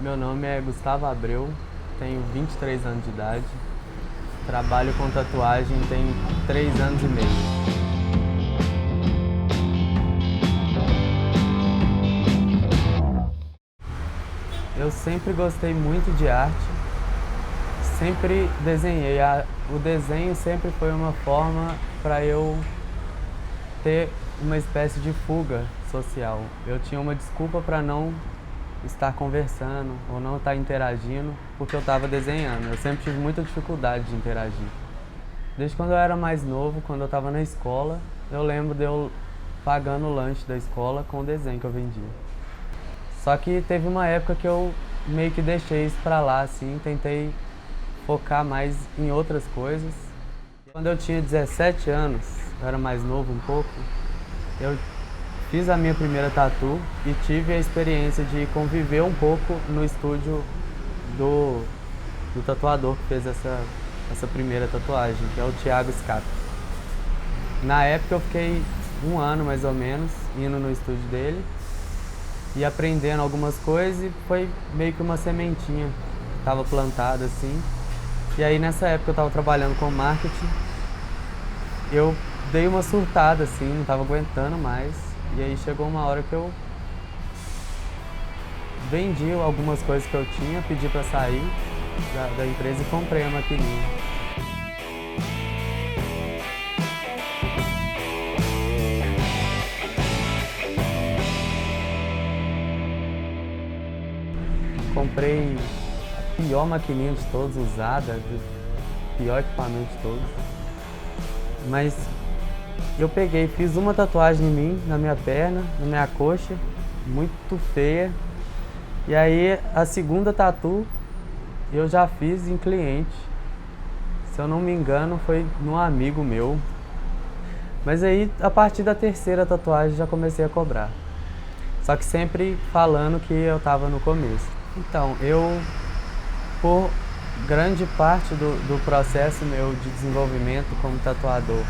Meu nome é Gustavo Abreu, tenho 23 anos de idade, trabalho com tatuagem tem 3 anos e meio. Eu sempre gostei muito de arte, sempre desenhei. O desenho sempre foi uma forma para eu ter uma espécie de fuga social. Eu tinha uma desculpa para não estar conversando ou não estar interagindo porque eu estava desenhando. Eu sempre tive muita dificuldade de interagir. Desde quando eu era mais novo, quando eu estava na escola, eu lembro de eu pagando o lanche da escola com o desenho que eu vendia. Só que teve uma época que eu meio que deixei isso pra lá, assim, tentei focar mais em outras coisas. Quando eu tinha 17 anos, eu era mais novo um pouco, eu fiz a minha primeira tatu e tive a experiência de conviver um pouco no estúdio do tatuador que fez essa primeira tatuagem, que é o Thiago Scato. Na época eu fiquei um ano mais ou menos indo no estúdio dele e aprendendo algumas coisas, e foi meio que uma sementinha que estava plantada assim. E aí nessa época eu estava trabalhando com marketing, eu dei uma surtada assim, não estava aguentando mais, e aí chegou uma hora que eu vendi algumas coisas que eu tinha, pedi para sair da empresa e comprei a maquininha. Comprei a pior maquininha de todos, usada, o pior equipamento de todos. Mas eu peguei, fiz uma tatuagem em mim, na minha perna, na minha coxa, muito feia. E aí a segunda tatu eu já fiz em cliente. Se eu não me engano, foi num amigo meu. Mas aí, a partir da terceira tatuagem, já comecei a cobrar. Só que sempre falando que eu estava no começo. Então, por grande parte do processo meu de desenvolvimento como tatuador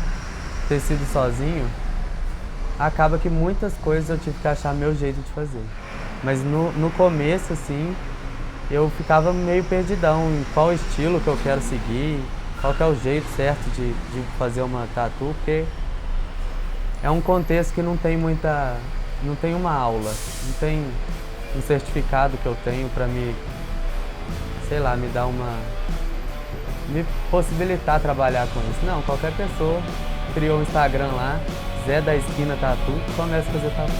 ter sido sozinho, acaba que muitas coisas eu tive que achar meu jeito de fazer. Mas no começo, assim, eu ficava meio perdidão em qual estilo que eu quero seguir, qual que é o jeito certo de fazer uma tatu, porque é um contexto que não tem uma aula, não tem um certificado que eu tenho para me possibilitar trabalhar com isso. Não, qualquer pessoa criou um Instagram lá, Zé da Esquina Tatu, começa a fazer tatu.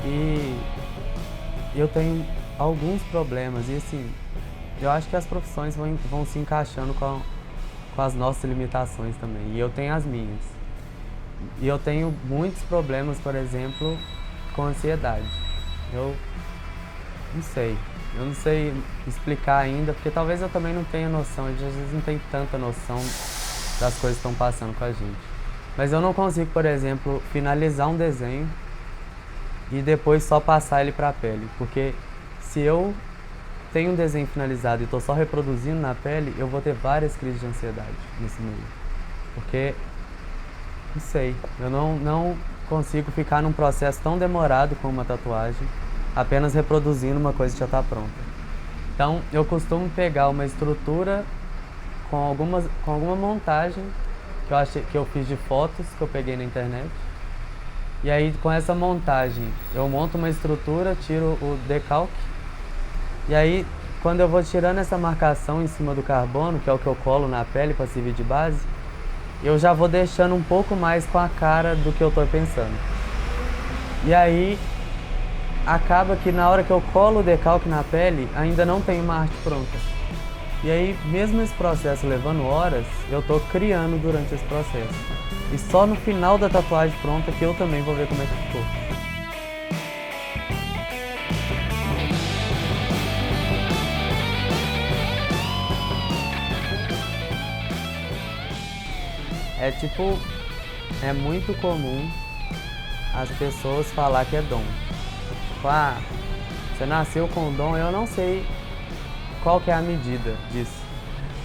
E eu tenho alguns problemas e assim, eu acho que as profissões vão se encaixando com as nossas limitações também, e eu tenho as minhas. E eu tenho muitos problemas, por exemplo, com ansiedade. Eu não sei explicar ainda, porque talvez eu também não tenha noção, às vezes não tem tanta noção das coisas que estão passando com a gente. Mas eu não consigo, por exemplo, finalizar um desenho e depois só passar ele para a pele, porque se eu tenho um desenho finalizado e estou só reproduzindo na pele, eu vou ter várias crises de ansiedade nesse meio. Porque, não sei, eu não consigo ficar num processo tão demorado como uma tatuagem, apenas reproduzindo uma coisa que já está pronta. Então, eu costumo pegar uma estrutura com alguma montagem que eu fiz de fotos que eu peguei na internet. E aí, com essa montagem, eu monto uma estrutura, tiro o decalque. E aí, quando eu vou tirando essa marcação em cima do carbono, que é o que eu colo na pele para servir de base, eu já vou deixando um pouco mais com a cara do que eu estou pensando. E aí, acaba que na hora que eu colo o decalque na pele, ainda não tem uma arte pronta. E aí, mesmo esse processo levando horas, eu estou criando durante esse processo. E só no final da tatuagem pronta que eu também vou ver como é que ficou. É muito comum as pessoas falar que é dom. Tipo, você nasceu com o dom, eu não sei qual que é a medida disso.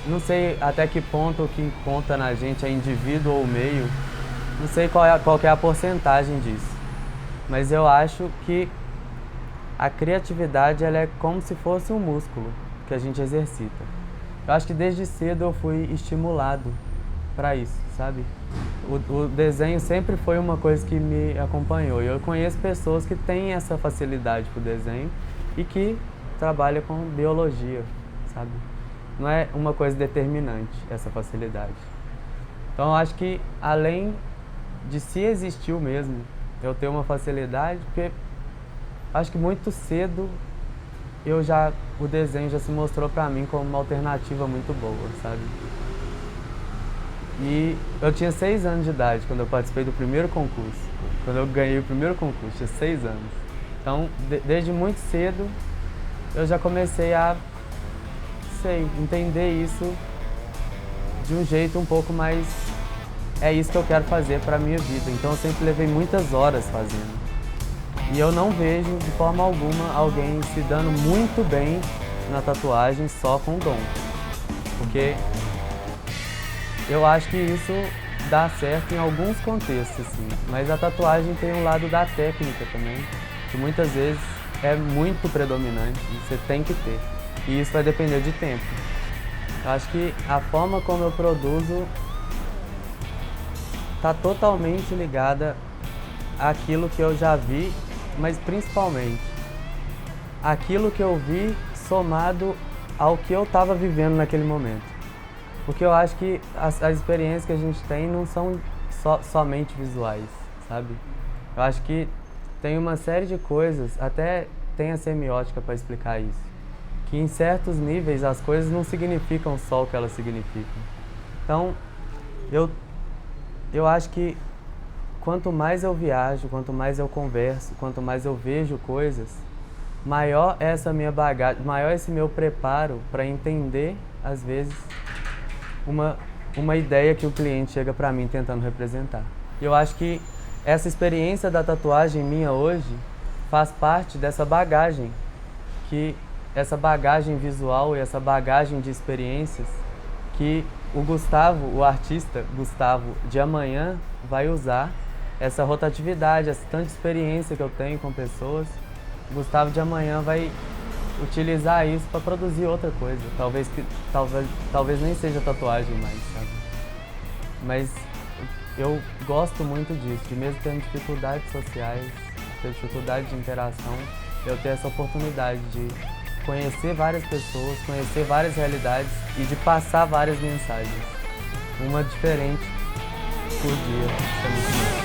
não sei até que ponto o que conta na gente é indivíduo ou meio, não sei qual que é a porcentagem disso, mas eu acho que a criatividade ela é como se fosse um músculo que a gente exercita. Eu acho que desde cedo eu fui estimulado para isso, sabe? O desenho sempre foi uma coisa que me acompanhou. E eu conheço pessoas que têm essa facilidade para o desenho e que trabalham com biologia, sabe? Não é uma coisa determinante essa facilidade. Então eu acho que além de se existiu mesmo, eu ter uma facilidade, porque acho que muito cedo o desenho já se mostrou para mim como uma alternativa muito boa, sabe? E eu tinha 6 anos de idade quando eu participei do primeiro concurso. Quando eu ganhei o primeiro concurso, tinha 6 anos. Então, desde muito cedo, eu já comecei a, entender isso de um jeito um pouco mais... É isso que eu quero fazer para a minha vida. Então, eu sempre levei muitas horas fazendo. E eu não vejo, de forma alguma, alguém se dando muito bem na tatuagem só com dom. Porque eu acho que isso dá certo em alguns contextos, assim. Mas a tatuagem tem um lado da técnica também, que muitas vezes é muito predominante e você tem que ter. E isso vai depender de tempo. Eu acho que a forma como eu produzo está totalmente ligada àquilo que eu já vi, mas principalmente aquilo que eu vi somado ao que eu estava vivendo naquele momento. Porque eu acho que as experiências que a gente tem não são somente visuais, sabe? Eu acho que tem uma série de coisas, até tem a semiótica para explicar isso, que em certos níveis as coisas não significam só o que elas significam. Então, eu acho que quanto mais eu viajo, quanto mais eu converso, quanto mais eu vejo coisas, maior é essa minha bagagem, maior esse meu preparo para entender, às vezes, uma ideia que o cliente chega para mim tentando representar. E eu acho que essa experiência da tatuagem minha hoje faz parte dessa bagagem, essa bagagem visual e essa bagagem de experiências que o Gustavo, o artista Gustavo de amanhã, vai usar essa rotatividade, essa tanta experiência que eu tenho com pessoas. O Gustavo de amanhã vai utilizar isso para produzir outra coisa. Talvez nem seja tatuagem mais, sabe? Mas eu gosto muito disso, de mesmo tendo dificuldades sociais, ter dificuldade de interação, eu ter essa oportunidade de conhecer várias pessoas, conhecer várias realidades e de passar várias mensagens, uma diferente por dia. Isso é muito bom.